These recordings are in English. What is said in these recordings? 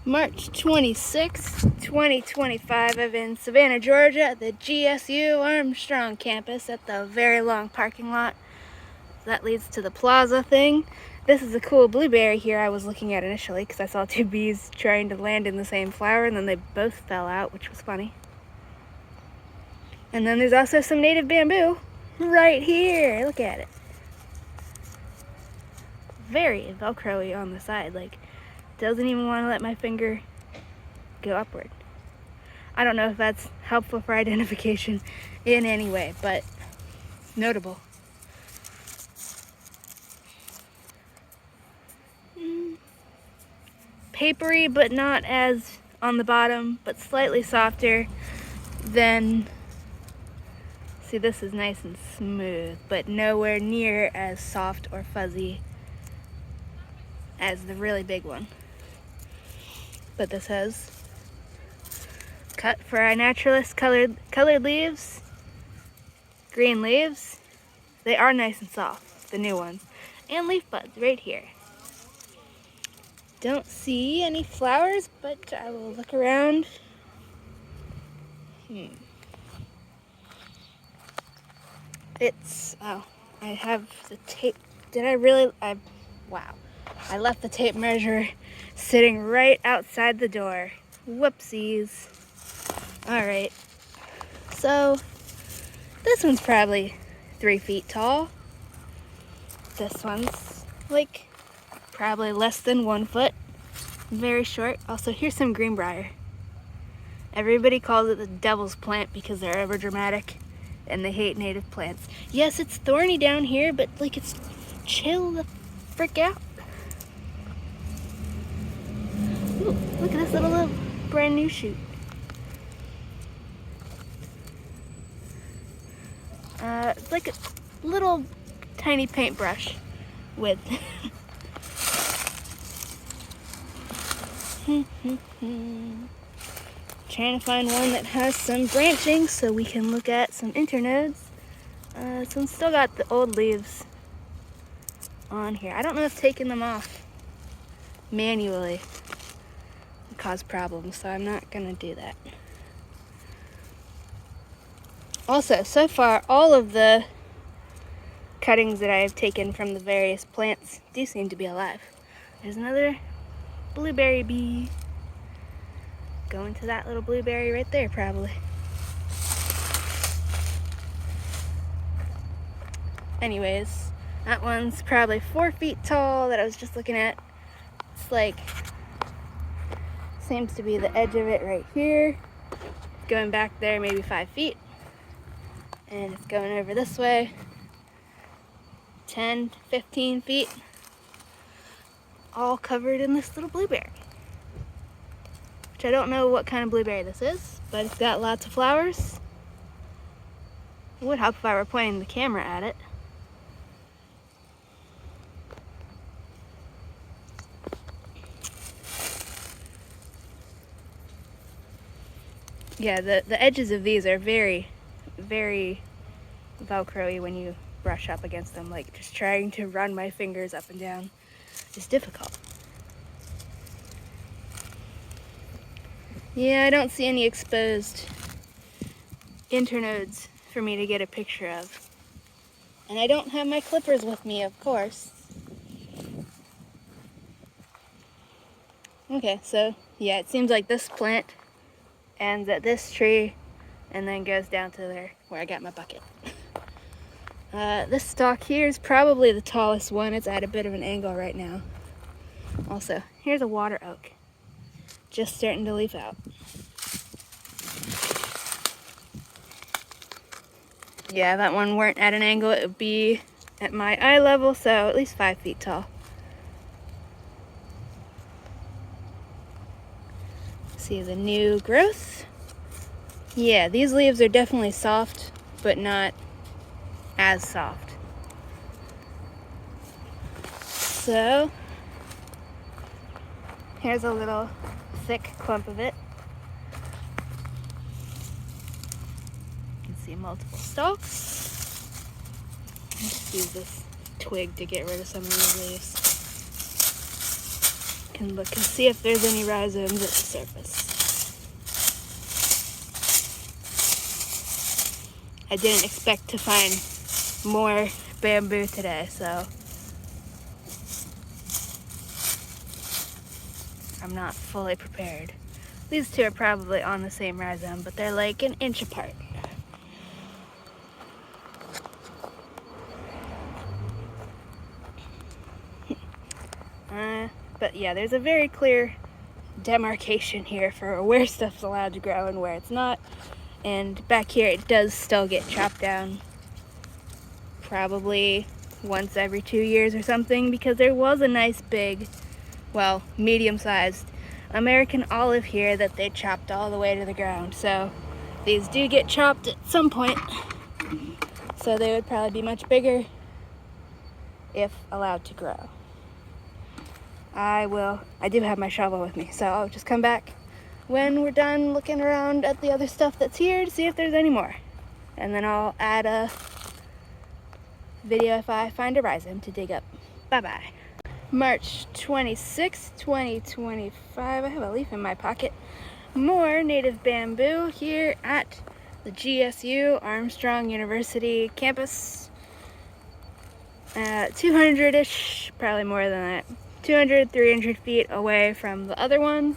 March26, 2025. I'm in Savannah, Georgia at the GSU Armstrng campus at the very long parking lot that leads to the plaza thing. This is a cool blueberry here I was looking at initially because I saw two bees trying to land in the same flower and then they both fell out, which was funny. And then there's also some native bamboo right here. Look at it. Very Velcro-y on the side, like doesn't even want to let my finger go upward. I don't know if that's helpful for identification in any way, but it's notable. Papery, but not as on the bottom, but slightly softer than, see, this is nice and smooth, but nowhere near as soft or fuzzy as the really big one. But this has cut for our naturalist colored leaves, green leaves. They are nice and soft, the new ones, and leaf buds right here. Don't see any flowers, but I will look around. It's, oh, I have the tape. Did I really? Wow. I left the tape measure sitting right outside the door. Whoopsies. All right. So this one's probably 3 feet tall. This one's like probably less than 1 foot. Very short. Also, here's some greenbrier. Everybody calls it the devil's plant because they're ever dramatic and they hate native plants. Yes, it's thorny down here, but like it's chill the frick out. Ooh, look at this little brand new shoot. It's like a little tiny paintbrush with trying to find one that has some branching so we can look at some internodes. This one's still got the old leaves on here. I don't know if taking them off manually would cause problems, so I'm not gonna do that. Also, so far, all of the cuttings that I have taken from the various plants do seem to be alive. There's another blueberry bee going to that little blueberry right there, probably. Anyways, that one's probably 4 feet tall that I was just looking at. It's like, seems to be the edge of it right here. Going back there maybe 5 feet. And it's going over this way 10, 15 feet. All covered in this little blueberry. Which I don't know what kind of blueberry this is, but it's got lots of flowers. It would help if I were pointing the camera at it. Yeah, the edges of these are very, very Velcro-y when you brush up against them. Like, just trying to run my fingers up and down is difficult. Yeah, I don't see any exposed internodes for me to get a picture of. And I don't have my clippers with me, of course. Okay, so yeah, it seems like this plant ends at this tree and then goes down to there where I got my bucket. This stalk here is probably the tallest one. It's at a bit of an angle right now. Also, here's a water oak, just starting to leaf out. Yeah, that one weren't at an angle. It would be at my eye level, so at least 5 feet tall. See the new growth. Yeah, these leaves are definitely soft, but not as soft. So, here's a little thick clump of it. You can see multiple stalks. I'll just use this twig to get rid of some of these leaves. and look and see if there's any rhizomes at the surface. I didn't expect to find more bamboo today, so I'm not fully prepared. These two are probably on the same rhizome, but they're like an inch apart. But yeah, there's a very clear demarcation here for where stuff's allowed to grow and where it's not. And back here it does still get chopped down probably once every 2 years or something, because there was a nice big, well, medium-sized American olive here that they chopped all the way to the ground. So these do get chopped at some point, so they would probably be much bigger if allowed to grow. I do have my shovel with me, so I'll just come back when we're done looking around at the other stuff that's here to see if there's any more. And then I'll add a video if I find a rhizome to dig up. Bye-bye. March 26, 2025. I have a leaf in my pocket. More native bamboo here at the GSU Armstrng University campus. 200-ish, probably more than that. 200, 300 feet away from the other one.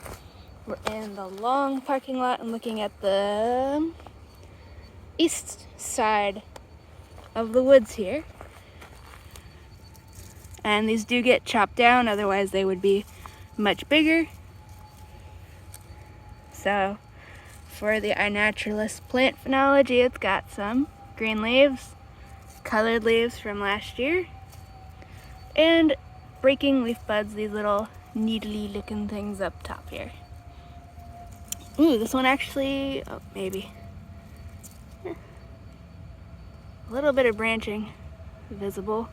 We're in the long parking lot and looking at the east side of the woods here. And these do get chopped down, otherwise they would be much bigger. So for the iNaturalist plant phenology, it's got some green leaves, colored leaves from last year, and breaking leaf buds, these little needly looking things up top here. Ooh, this one actually, oh, maybe. A little bit of branching visible.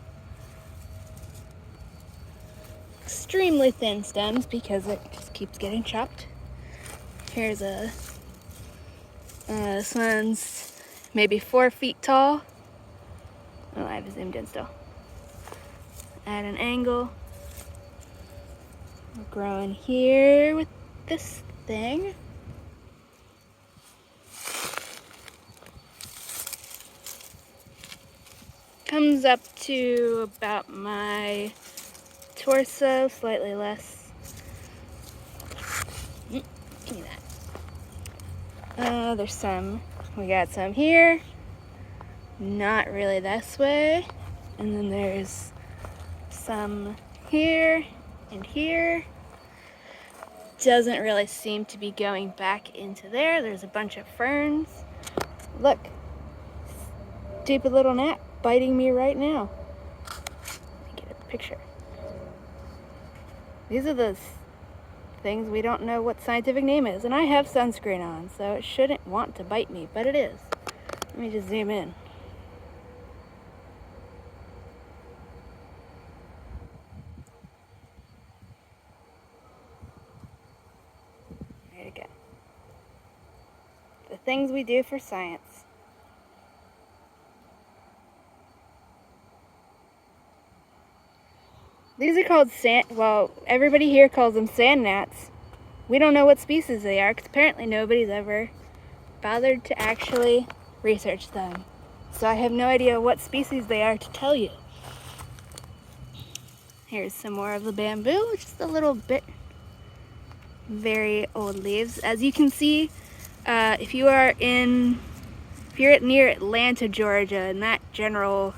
Extremely thin stems because it just keeps getting chopped. Here's this one's maybe 4 feet tall. Oh, I've zoomed in still. At an angle. We're growing here with this thing. Comes up to about my torso, slightly less. Give me that. We got some here. Not really this way. And then there's some here and here. Doesn't really seem to be going back into there. There's a bunch of ferns. Look, stupid little gnat biting me right now. Let me get a picture. These are the things we don't know what scientific name is, and I have sunscreen on, so it shouldn't want to bite me, but it is. Let me just zoom in. There you go. The things we do for science. These are called everybody here calls them sand gnats. We don't know what species they are because apparently nobody's ever bothered to actually research them. So I have no idea what species they are to tell you. Here's some more of the bamboo, just a little bit. Very old leaves. As you can see, if you're near Atlanta, Georgia, in that general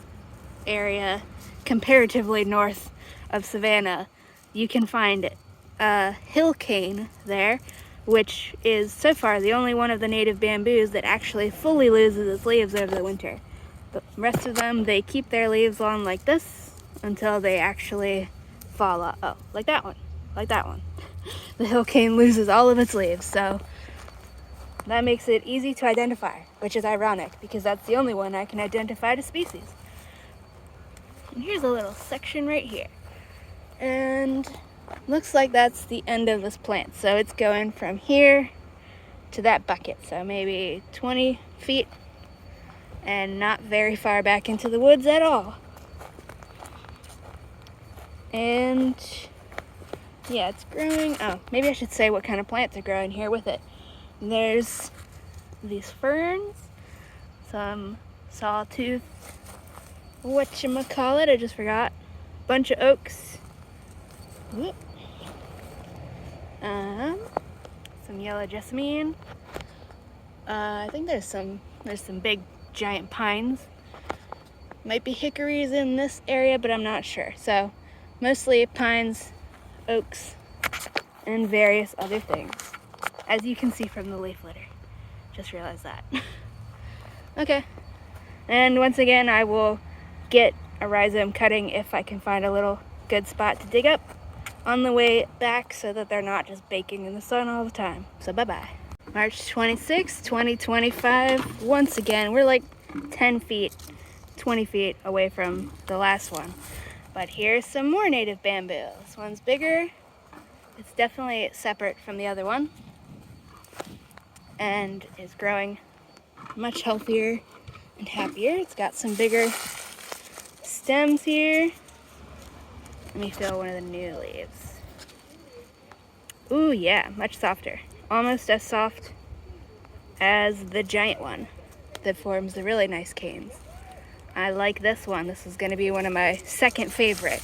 area, comparatively north of Savannah, you can find hill cane there, which is so far the only one of the native bamboos that actually fully loses its leaves over the winter. The rest of them, they keep their leaves on like this until they actually fall off. Oh, like that one. The hill cane loses all of its leaves, so that makes it easy to identify, which is ironic because that's the only one I can identify to species. And here's a little section right here. And looks like that's the end of this plant. So it's going from here to that bucket. So maybe 20 feet and not very far back into the woods at all. And Yeah, it's growing. Oh, maybe I should say what kind of plants are growing here with it. There's these ferns, some sawtooth, whatchamacallit, I just forgot. Bunch of oaks. Whoop. Some yellow jessamine. I think there's some big giant pines. Might be hickories in this area, but I'm not sure. So mostly pines, oaks, and various other things, as you can see from the leaf litter. Just realized that. Okay, and once again I will get a rhizome cutting if I can find a little good spot to dig up on the way back so that they're not just baking in the sun all the time. So bye-bye. March 26, 2025. Once again, we're like 10 feet, 20 feet away from the last one. But here's some more native bamboo. This one's bigger. It's definitely separate from the other one and is growing much healthier and happier. It's got some bigger stems here. Let me feel one of the new leaves. Ooh, yeah, much softer. Almost as soft as the giant one that forms the really nice canes. I like this one. This is going to be one of my second favorite.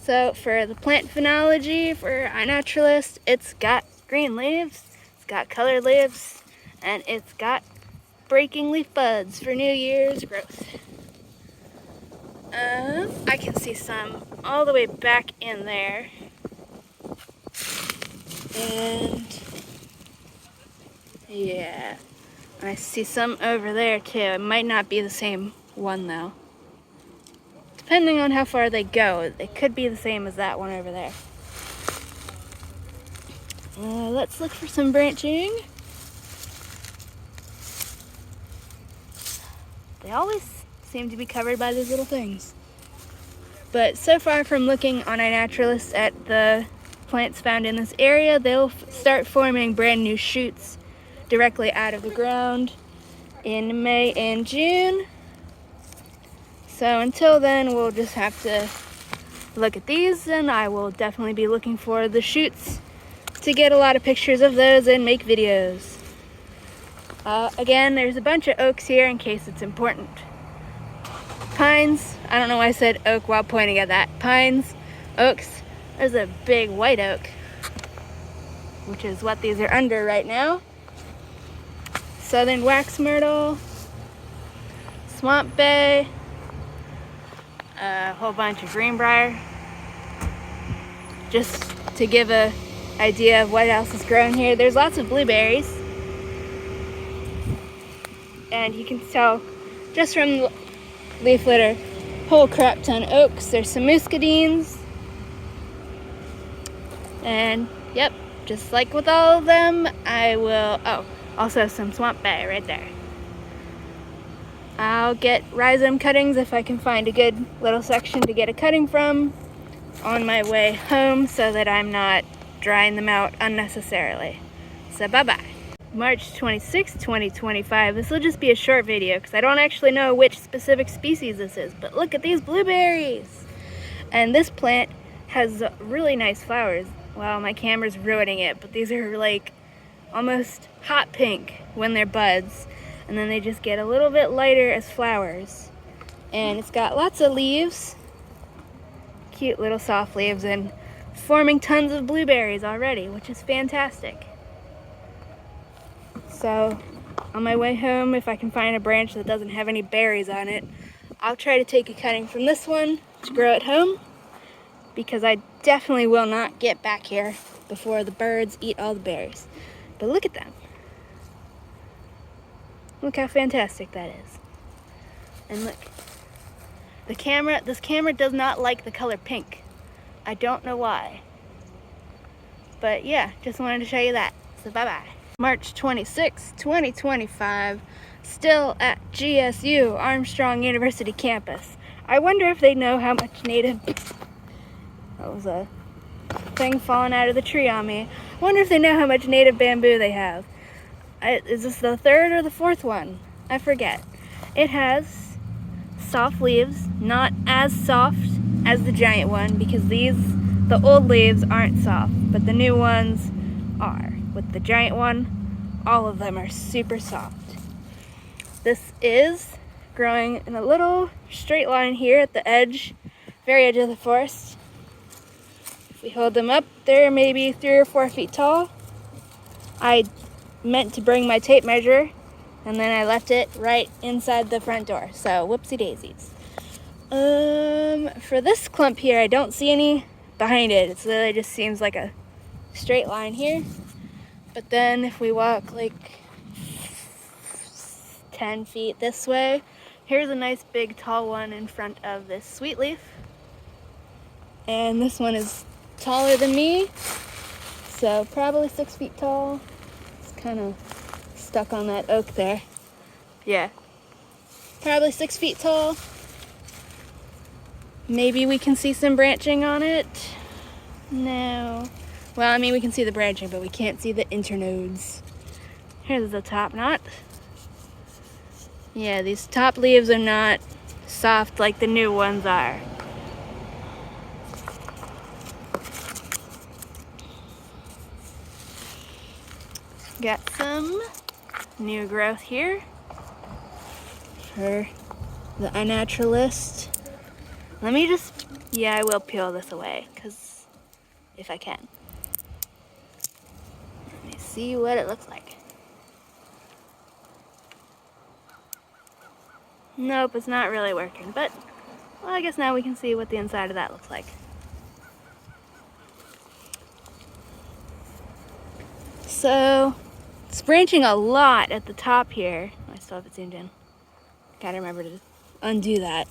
So for the plant phenology for iNaturalist, it's got green leaves, it's got colored leaves, and it's got breaking leaf buds for New Year's growth. I can see some all the way back in there. And yeah, I see some over there too. It might not be the same one though. Depending on how far they go, it could be the same as that one over there. Let's look for some branching. They always seem to be covered by these little things. But so far from looking on iNaturalist at the plants found in this area, they'll start forming brand new shoots directly out of the ground in May and June. So until then, we'll just have to look at these, and I will definitely be looking for the shoots to get a lot of pictures of those and make videos. Again, there's a bunch of oaks here in case it's important. Pines, I don't know why I said oak while pointing at that. Pines, oaks, there's a big white oak, which is what these are under right now. Southern wax myrtle, swamp bay, a whole bunch of greenbrier. Just to give a idea of what else is growing here, there's lots of blueberries. And you can tell just from the leaf litter, whole crap ton of oaks. There's some muscadines. And yep, just like with all of them, I will, also some swamp bay right there. I'll get rhizome cuttings if I can find a good little section to get a cutting from on my way home so that I'm not drying them out unnecessarily. So bye-bye. March 26, 2025. This will just be a short video because I don't actually know which specific species this is, but look at these blueberries. And this plant has really nice flowers. Wow, my camera's ruining it, but these are like almost hot pink when they're buds, and then they just get a little bit lighter as flowers. And it's got lots of leaves, cute little soft leaves, and forming tons of blueberries already, which is fantastic. So on my way home, if I can find a branch that doesn't have any berries on it, I'll try to take a cutting from this one to grow at home, because I definitely will not get back here before the birds eat all the berries. But look at them. Look how fantastic that is. And look, this camera does not like the color pink. I don't know why. But yeah, just wanted to show you that. So bye-bye. March 26, 2025, still at GSU Armstrng University campus. I wonder if they know how much native... That was a thing falling out of the tree on me. I wonder if they know how much native bamboo they have. Is this the third or the fourth one? I forget. It has soft leaves, not as soft as the giant one because the old leaves aren't soft, but the new ones are. With the giant one, all of them are super soft. This is growing in a little straight line here at the edge, very edge of the forest. If we hold them up, they're maybe 3 or 4 feet tall. I meant to bring my tape measure, and then I left it right inside the front door, so whoopsie daisies. For this clump here, I don't see any behind it. It really just seems like a straight line here. But then if we walk like 10 feet this way, here's a nice big tall one in front of this sweet leaf. And this one is taller than me, so probably 6 feet tall. It's kind of stuck on that oak there. Yeah, probably 6 feet tall. Maybe we can see some branching on it. No. Well, I mean, we can see the branching, but we can't see the internodes. Here's the top knot. Yeah, these top leaves are not soft like the new ones are. Got some new growth here for the unnaturalist. Let me just, yeah, I will peel this away, because if I can. Let me see what it looks like. Nope, it's not really working, but, well, I guess now we can see what the inside of that looks like. So, it's branching a lot at the top here. I still have it zoomed in. Gotta remember to undo that.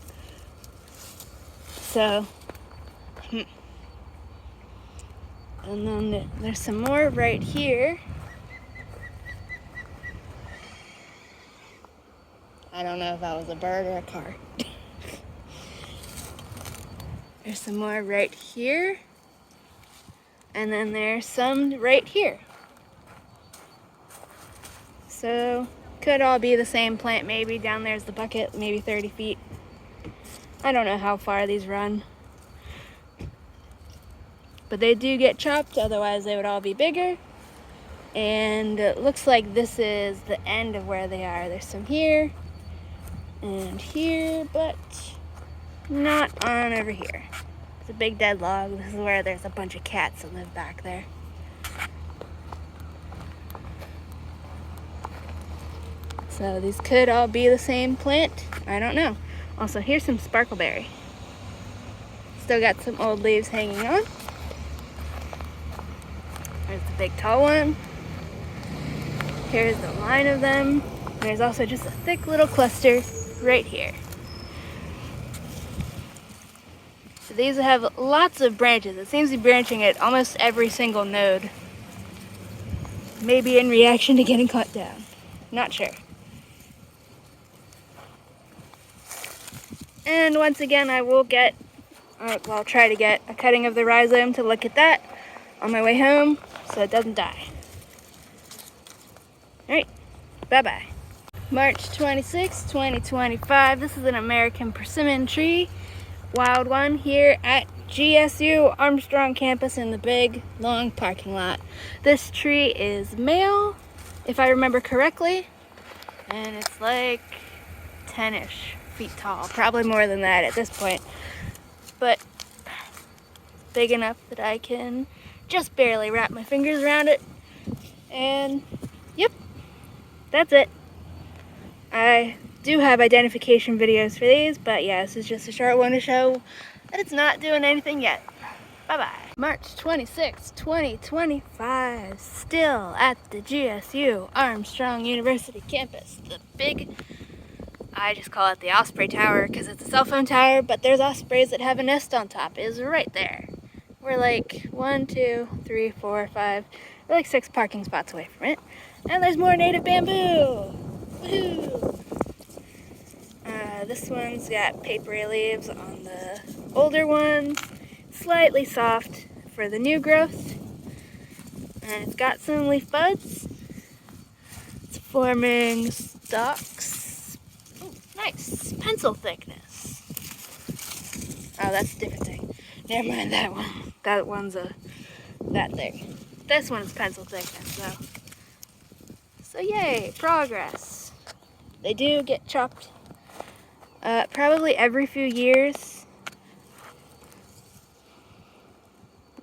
So, and then there's some more right here. I don't know if that was a bird or a car. There's some more right here. And then there's some right here. So, could all be the same plant maybe. Down there's the bucket, maybe 30 feet. I don't know how far these run. But they do get chopped, otherwise they would all be bigger. And it looks like this is the end of where they are. There's some here and here, but not on over here. It's a big dead log. This is where there's a bunch of cats that live back there. So these could all be the same plant. I don't know. Also, here's some sparkleberry. Still got some old leaves hanging on. There's the big tall one. Here's the line of them. There's also just a thick little cluster right here. So these have lots of branches. It seems to be branching at almost every single node. Maybe in reaction to getting cut down. Not sure. And once again, I will get, I'll try to get a cutting of the rhizome to look at that on my way home so it doesn't die. Alright, bye-bye. March 26, 2025. This is an American persimmon tree, wild one, here at GSU Armstrng campus in the big, long parking lot. This tree is male, if I remember correctly, and it's like 10-ish feet tall, probably more than that at this point, but big enough that I can just barely wrap my fingers around it. And yep, that's it. I do have identification videos for these, but yeah, this is just a short one to show that it's not doing anything yet. Bye-bye. March 26, 2025, still at the GSU Armstrng University campus. The big, I just call it the Osprey Tower because it's a cell phone tower, but there's ospreys that have a nest on top. It is right there. We're like 1, 2, 3, 4, 5, we're like 6 parking spots away from it. And there's more native bamboo. Woohoo! This one's got papery leaves on the older ones, slightly soft for the new growth, and it's got some leaf buds. It's forming stalks. Ooh, nice, pencil thickness. Oh, that's a different thing. Never mind that one. That one's that thing. This one's pencil thickness, though. So yay, progress. They do get chopped probably every few years.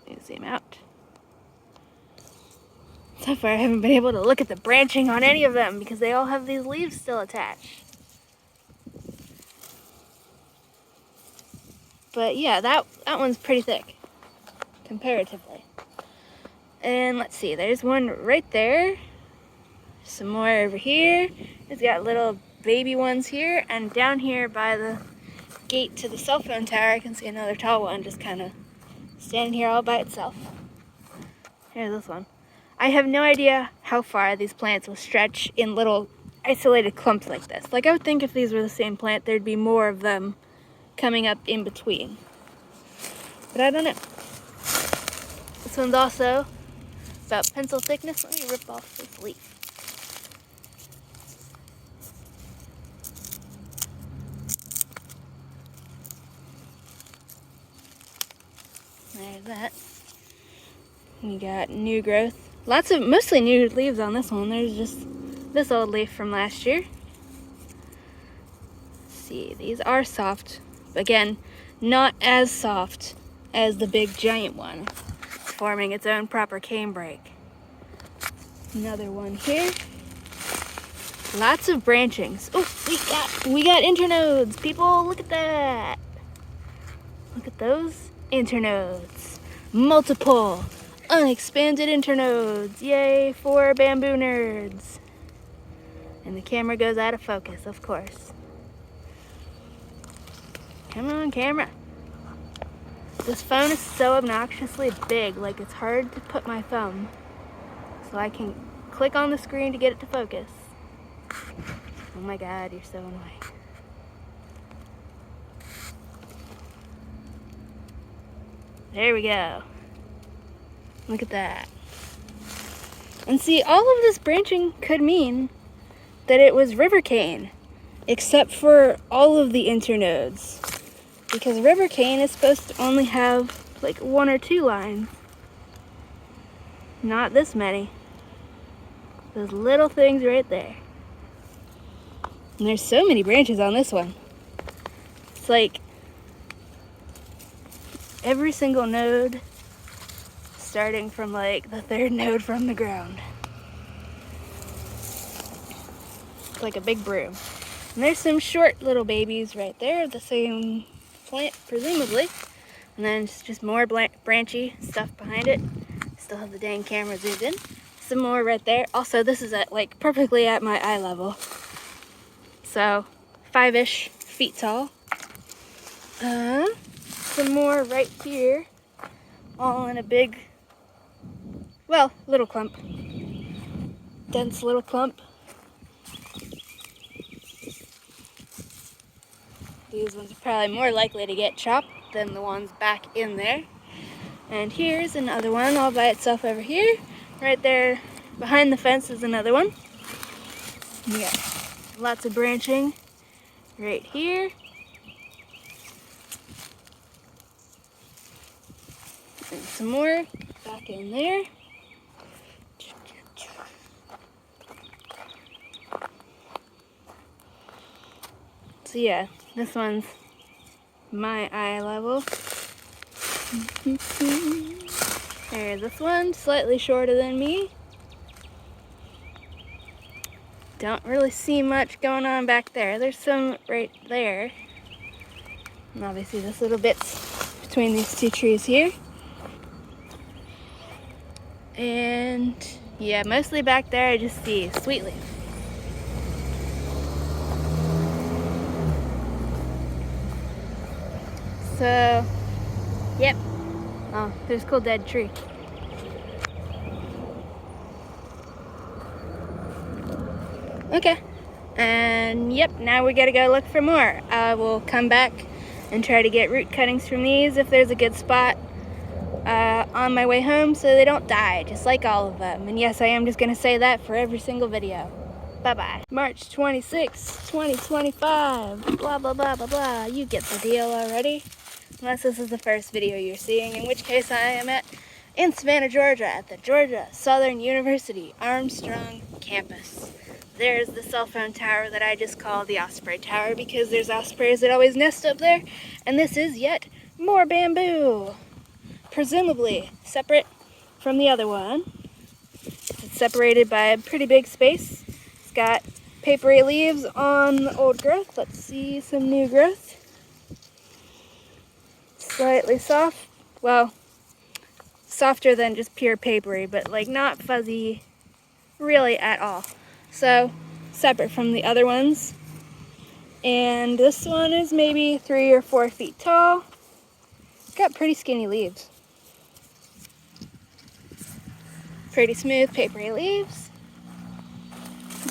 Let me zoom out. So far I haven't been able to look at the branching on any of them because they all have these leaves still attached. But yeah, that one's pretty thick, comparatively. And let's see, there's one right there. Some more over here. It's got little baby ones here, and down here by the gate to the cell phone tower, I can see another tall one just kind of standing here all by itself. Here's this one. I have no idea how far these plants will stretch in little isolated clumps like this. Like, I would think if these were the same plant, there'd be more of them coming up in between. But I don't know. This one's also about pencil thickness. Let me rip off this leaf. There's that. We got new growth. Mostly new leaves on this one. There's just this old leaf from last year. Let's see, these are soft. Again, not as soft as the big giant one. It's forming its own proper cane break. Another one here. Lots of branchings. Oh, we got internodes. People, look at that. Look at those internodes. Multiple unexpanded internodes. Yay for bamboo nerds. And the camera goes out of focus, of course. Come on, camera. This phone is so obnoxiously big, like it's hard to put my thumb so I can click on the screen to get it to focus. Oh my God, you're so annoying. There we go. Look at that. And see, all of this branching could mean that it was rivercane, except for all of the internodes. Because rivercane is supposed to only have like 1 or 2 lines. Not this many. Those little things right there. And there's so many branches on this one. It's like every single node starting from like the 3rd node from the ground. It's like a big broom. And there's some short little babies right there, the same plant presumably. And then it's just more branchy stuff behind it. Still have the dang camera zoomed in. Some more right there. Also, this is at like perfectly at my eye level. So 5-ish feet tall. Some more right here, all in a big, well, little clump. Dense little clump. These ones are probably more likely to get chopped than the ones back in there. And here's another one all by itself over here. Right there behind the fence is another one. Yeah, lots of branching right here. And some more back in there. So yeah, this one's my eye level. There's this one, slightly shorter than me. Don't really see much going on back there. There's some right there. And obviously this little bit's between these 2 trees here. And yeah, mostly back there I just see sweet leaf. So, yep. Oh, there's a cool dead tree. Okay. And yep, now we gotta go look for more. I will come back and try to get root cuttings from these if there's a good spot on my way home so they don't die, just like all of them. And yes, I am just gonna say that for every single video. Bye-bye. March 26, 2025. Blah, blah, blah, blah, blah. You get the deal already. Unless this is the first video you're seeing, in which case I am in Savannah, Georgia, at the Georgia Southern University Armstrong campus. There's the cell phone tower that I just call the Osprey Tower because there's ospreys that always nest up there, and this is yet more bamboo, presumably separate from the other one. It's separated by a pretty big space. It's got papery leaves on the old growth. Let's see some new growth. Slightly soft, well, softer than just pure papery, but like not fuzzy really at all. So separate from the other ones. And this one is maybe 3 or 4 feet tall. It's got pretty skinny leaves. Pretty smooth papery leaves.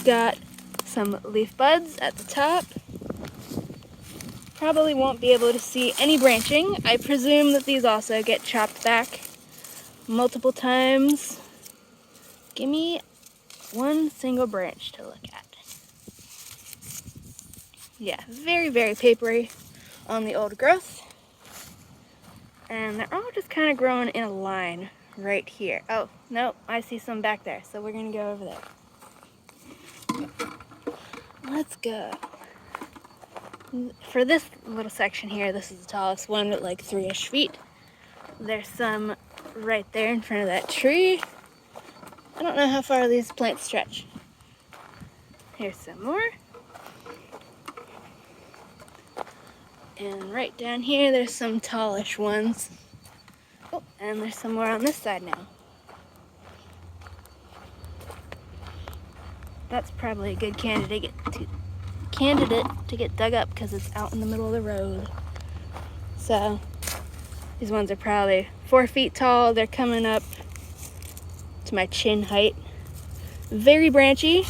Got some leaf buds at the top. Probably won't be able to see any branching. I presume that these also get chopped back multiple times. Give me one single branch to look at. Yeah, very, very papery on the old growth. And they're all just kind of growing in a line right here. Oh, no, I see some back there, so we're gonna go over there. Let's go. For this little section here, this is the tallest one at like 3-ish feet. There's some right there in front of that tree. I don't know how far these plants stretch. Here's some more. And right down here, there's some tallish ones. Oh, and there's some more on this side now. That's probably a good candidate to get dug up because it's out in the middle of the road. So these ones are probably 4 feet tall. They're coming up to my chin height. Very branchy.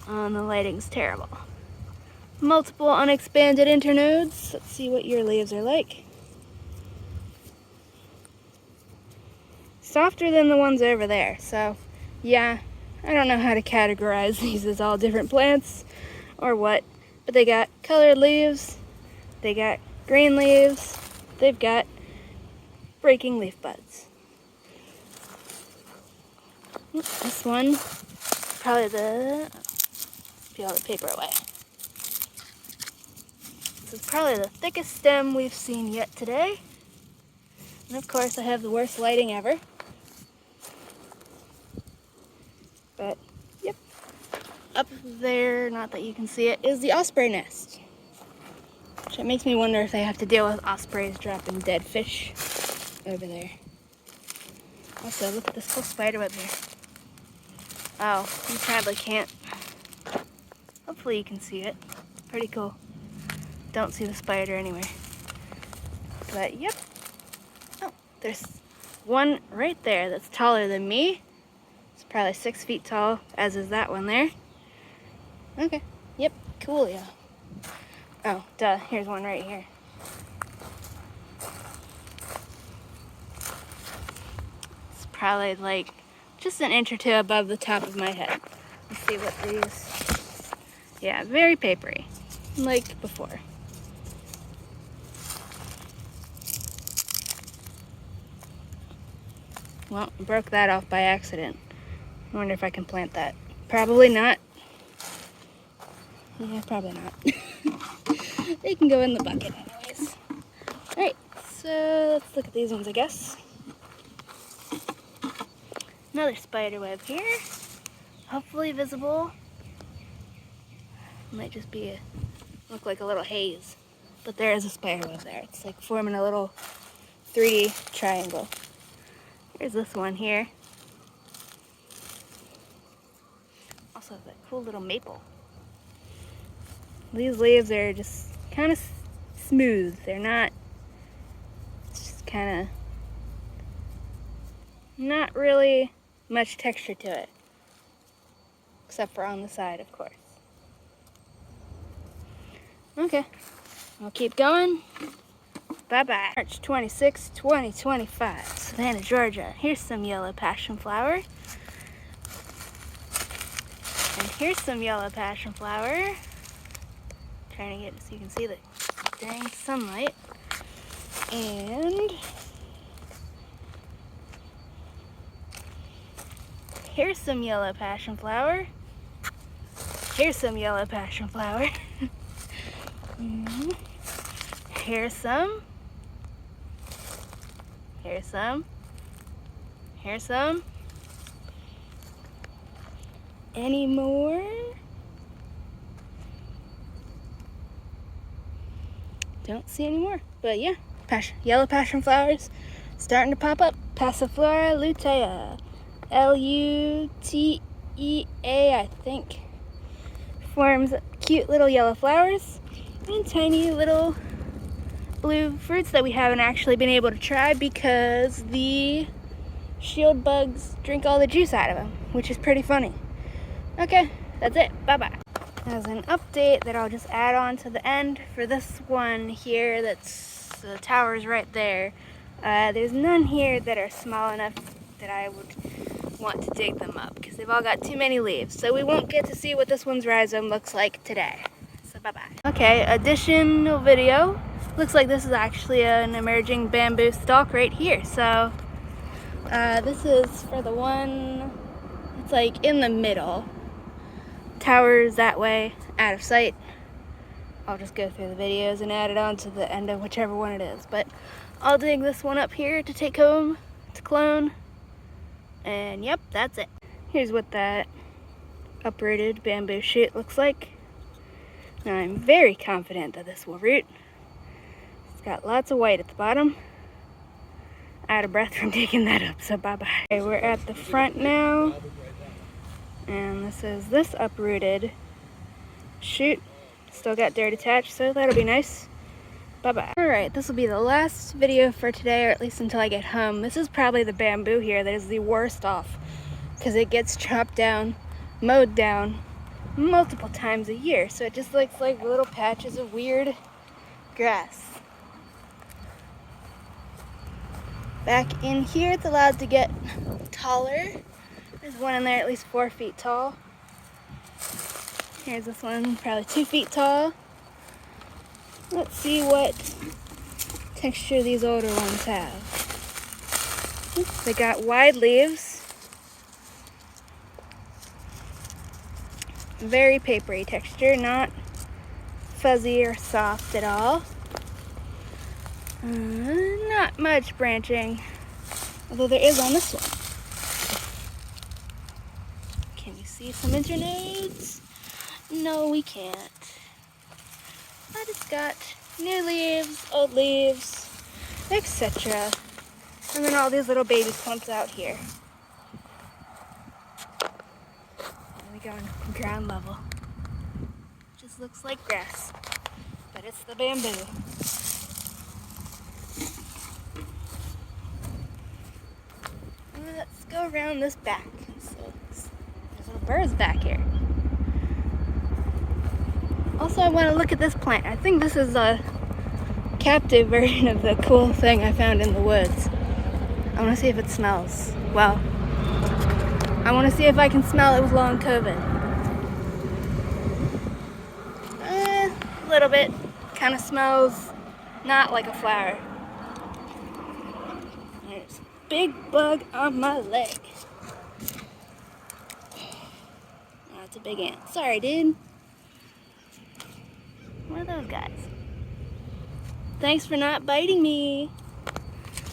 The lighting's terrible. Multiple unexpanded internodes. Let's see what your leaves are like. Softer than the ones over there. So yeah, I don't know how to categorize these as all different plants or what, but they got colored leaves, they got green leaves, they've got breaking leaf buds. This one, probably peel the paper away. This is probably the thickest stem we've seen yet today. And of course I have the worst lighting ever. But, yep. Up there, not that you can see it, is the osprey nest. Which it makes me wonder if they have to deal with ospreys dropping dead fish over there. Also, look at this cool spider web here. Oh, you probably can't. Hopefully you can see it. It's pretty cool. Don't see the spider anywhere. But, yep. Oh, there's one right there that's taller than me. It's probably 6 feet tall, as is that one there. Okay, yep, cool, yeah. Oh, duh, here's one right here. It's probably like just an inch or two above the top of my head. Let's see what these, yeah, very papery, like before. Well, I broke that off by accident. I wonder if I can plant that. Probably not. Yeah, probably not. They can go in the bucket anyways. Alright, so let's look at these ones, I guess. Another spider web here. Hopefully visible. Might just be look like a little haze. But there is a spider web there. It's like forming a little 3D triangle. Here's this one here. Also that cool little maple. These leaves are just kind of smooth. They're not, it's just kind of not really much texture to it. Except for on the side, of course. Okay, I'll keep going. Bye-bye. March 26, 2025, Savannah, Georgia. Here's some yellow passion flower. And here's some yellow passion flower. Trying to get it so you can see the during sunlight. And here's some yellow passion flower. Here's some yellow passion flower. Here's some. Here's some. Here's some. Any more? Don't see any more. But yeah, yellow passion flowers starting to pop up. Passiflora lutea. Lutea, I think. Forms cute little yellow flowers and tiny little blue fruits that we haven't actually been able to try because the shield bugs drink all the juice out of them, which is pretty funny. Okay, that's it. Bye-bye. As an update that I'll just add on to the end for this one here, that's the tower's right there. There's none here that are small enough that I would want to dig them up because they've all got too many leaves. So we won't get to see what this one's rhizome looks like today. So bye-bye. Okay, additional video. Looks like this is actually an emerging bamboo stalk right here. So this is for the one, it's like in the middle. Tower's that way, out of sight. I'll just go through the videos and add it on to the end of whichever one it is. But I'll dig this one up here to take home to clone. And yep, that's it. Here's what that uprooted bamboo shoot looks like. Now I'm very confident that this will root. It's got lots of white at the bottom. Out of breath from digging that up, so bye-bye. Okay, we're at the front now. And this is this uprooted shoot. Still got dirt attached, so that'll be nice. Bye-bye. Alright, this will be the last video for today, or at least until I get home. This is probably the bamboo here that is the worst off, because it gets chopped down, mowed down, multiple times a year. So it just looks like little patches of weird grass. Back in here, it's allowed to get taller. There's one in there at least 4 feet tall. Here's this one, probably 2 feet tall. Let's see what texture these older ones have. Oops, they got wide leaves. Very papery texture, not fuzzy or soft at all. Not much branching, although there is on this one. Can you see some internodes? No, we can't. But it's got new leaves, old leaves, etc. And then all these little baby clumps out here. And we go on ground level. Just looks like grass, but it's the bamboo. Let's go around this back. So there's little birds back here. Also, I want to look at this plant. I think this is a captive version of the cool thing I found in the woods. I want to see if it smells. Well, I want to see if I can smell it with long COVID. A little bit. Kind of smells not like a flower. There's a big bug on my leg. Oh, it's a big ant. Sorry, dude. What are those guys? Thanks for not biting me.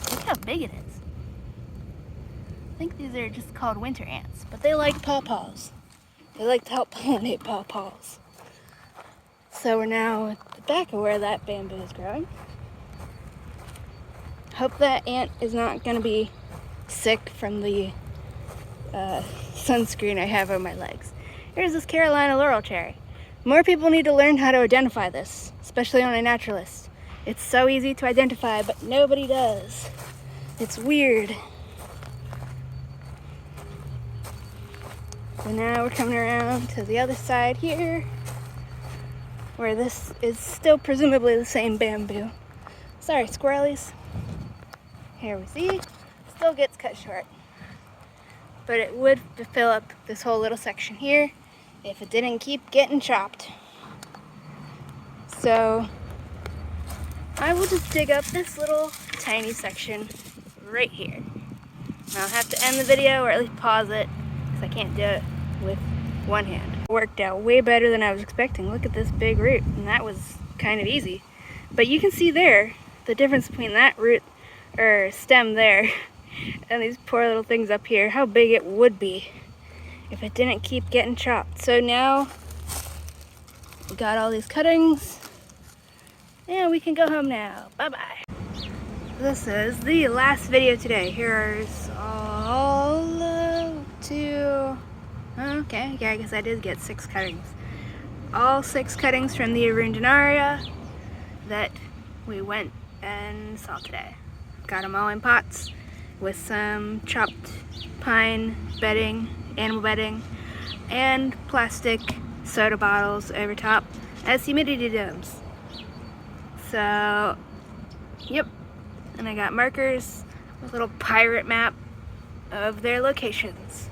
Look how big it is. I think these are just called winter ants, but they like pawpaws. They like to help pollinate pawpaws. So we're now at the back of where that bamboo is growing. Hope that ant is not going to be sick from the sunscreen I have on my legs. Here's this Carolina laurel cherry. More people need to learn how to identify this, especially on a naturalist. It's so easy to identify, but nobody does. It's weird. So now we're coming around to the other side here, where this is still presumably the same bamboo. Sorry, squirrelies. Here we see, still gets cut short. But it would fill up this whole little section here if it didn't keep getting chopped. So I will just dig up this little tiny section right here. And I'll have to end the video or at least pause it because I can't do it with one hand. It worked out way better than I was expecting. Look at this big root, and that was kind of easy. But you can see there the difference between that root or stem there and these poor little things up here, how big it would be if it didn't keep getting chopped. So now we got all these cuttings and we can go home now. Bye-bye. This is the last video today. Here's all okay, yeah, I guess I did get 6 cuttings. All 6 cuttings from the Arundinaria that we went and saw today. Got them all in pots with some chopped pine bedding, animal bedding, and plastic soda bottles over top as humidity domes. So, yep. And I got markers with a little pirate map of their locations.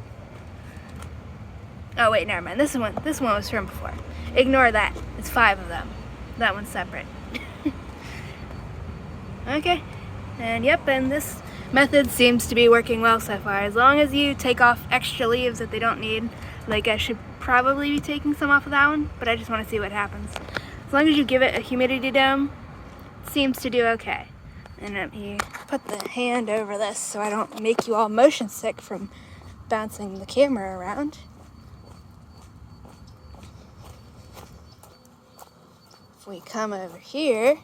Oh wait, never mind. This one was from before. Ignore that. It's 5 of them. That one's separate. Okay. And yep, and this method seems to be working well so far. As long as you take off extra leaves that they don't need, like I should probably be taking some off of that one, but I just want to see what happens. As long as you give it a humidity dome, it seems to do okay. And let me put the hand over this so I don't make you all motion sick from bouncing the camera around. If we come over here,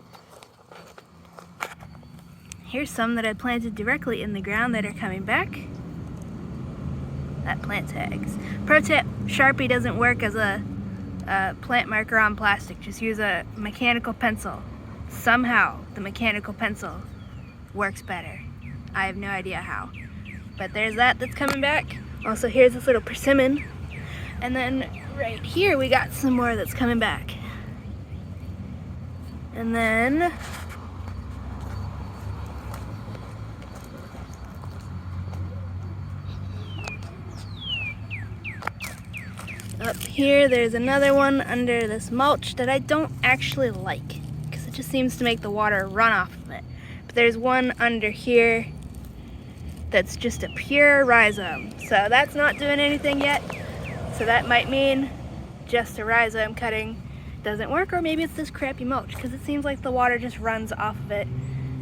here's some that I planted directly in the ground that are coming back. That plant tags. Pro tip, Sharpie doesn't work as a plant marker on plastic. Just use a mechanical pencil. Somehow the mechanical pencil works better. I have no idea how. But there's that's coming back. Also, here's this little persimmon. And then right here we got some more that's coming back. And then up here there's another one under this mulch that I don't actually like because it just seems to make the water run off of it. But there's one under here that's just a pure rhizome. So that's not doing anything yet. So that might mean just a rhizome cutting doesn't work, or maybe it's this crappy mulch because it seems like the water just runs off of it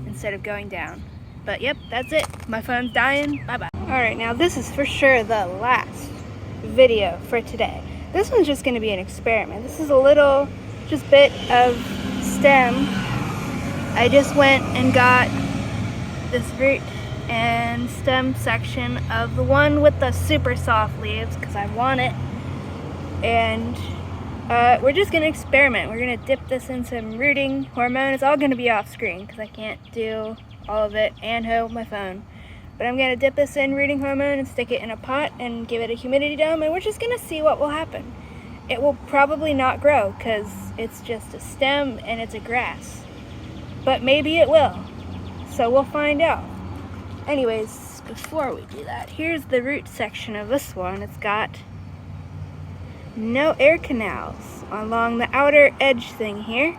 instead of going down. But yep, that's it. My phone's dying. Bye-bye. Alright, now this is for sure the last video for today. This one's just going to be an experiment. This is a little just bit of stem. I just went and got this root and stem section of the one with the super soft leaves because I want it, and we're just going to experiment. We're going to dip this in some rooting hormone. It's all going to be off screen because I can't do all of it and hold my phone. But I'm going to dip this in rooting hormone and stick it in a pot and give it a humidity dome, and we're just going to see what will happen. It will probably not grow because it's just a stem and it's a grass. But maybe it will. So we'll find out. Anyways, before we do that, here's the root section of this one. It's got no air canals along the outer edge thing here,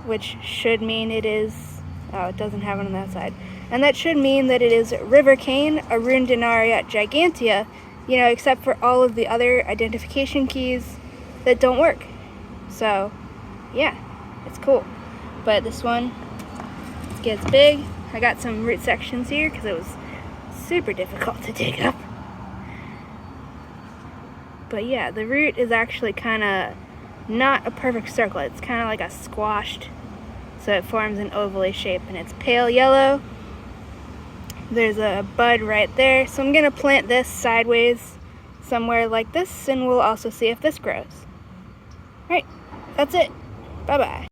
which should mean it is, oh, it doesn't have one on that side. And that should mean that it is rivercane, Arundinaria gigantea, you know, except for all of the other identification keys that don't work. So, yeah, it's cool. But this one gets big. I got some root sections here because it was super difficult to dig up. But yeah, the root is actually kind of not a perfect circle. It's kind of like a squashed, so it forms an ovally shape, and it's pale yellow. There's a bud right there, so I'm going to plant this sideways somewhere like this, and we'll also see if this grows. Alright, that's it. Bye-bye.